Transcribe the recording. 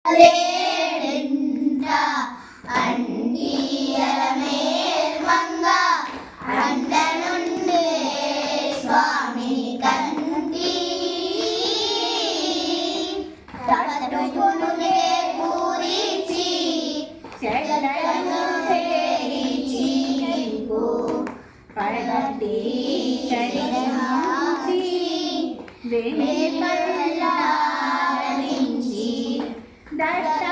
లేడెంట అండియల మేల్మంగ అండనుండే స్వామిని కంటి తట్టుకునునే పూరిచి చెడలను చేరిచి పడగట్టి చడిచి వేపల్లారించి దట్ట